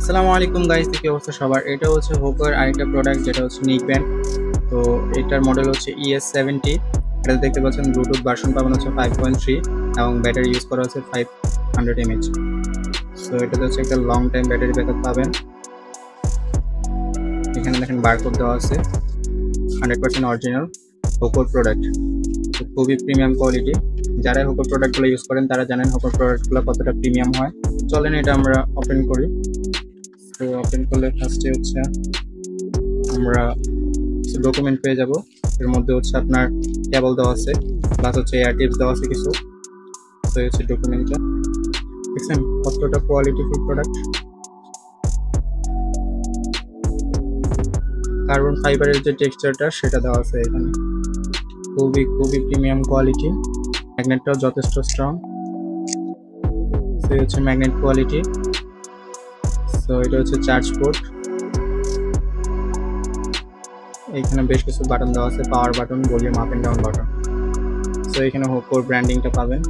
আসসালামু আলাইকুম গাইস, কি অবস্থা সবার? এটা হচ্ছে হোকার আরেকটা প্রোডাক্ট যেটা হচ্ছে নিক ব্যান্ড। তো এটার মডেল হচ্ছে ES70। এটা দেখতে পাচ্ছেন ব্লুটুথ ভার্সন পাবেন হচ্ছে 5.3 এবং ব্যাটারি ইউজ করা হচ্ছে 500 mAh। সো এটাতে হচ্ছে একটা লং টাইম ব্যাটারি ব্যাকআপ পাবেন। এখানে দেখেন বারকোড দেওয়া আছে। 100% অরিজিনাল হোকোর প্রোডাক্ট, খুবই প্রিমিয়াম কোয়ালিটি। যারা হোকোর প্রোডাক্টগুলো ইউজ করেন তারা জানেন হোকোর প্রোডাক্টগুলো কতটা প্রিমিয়াম হয়। চলেন এটা আমরা ওপেন করি। তো ওপেন করলে ফার্স্টে হচ্ছে আমরা ডকুমেন্ট পেয়ে যাব। এর মধ্যে হচ্ছে আপনার কেবল দেওয়া আছে, প্লাস হচ্ছে এয়ার টিপস দেওয়া আছে কিছু। তো এই হচ্ছে ডকুমেন্টটা, দেখছেন কতটা কোয়ালিটিফুল প্রোডাক্ট। কার্বন ফাইবারের যে টেক্সচারটা সেটা দেওয়া আছে এখানে, খুবই খুবই প্রিমিয়াম কোয়ালিটি। ম্যাগনেটটাও যথেষ্ট স্ট্রং। তো এই হচ্ছে ম্যাগনেট কোয়ালিটি। সো এটা হচ্ছে চার্জ পোর্ট। এইখানে বেশ কিছু বাটন দেওয়া আছে, power button, volume up and down button. So এখানে হোকোর ব্র্যান্ডিংটা পাবেন।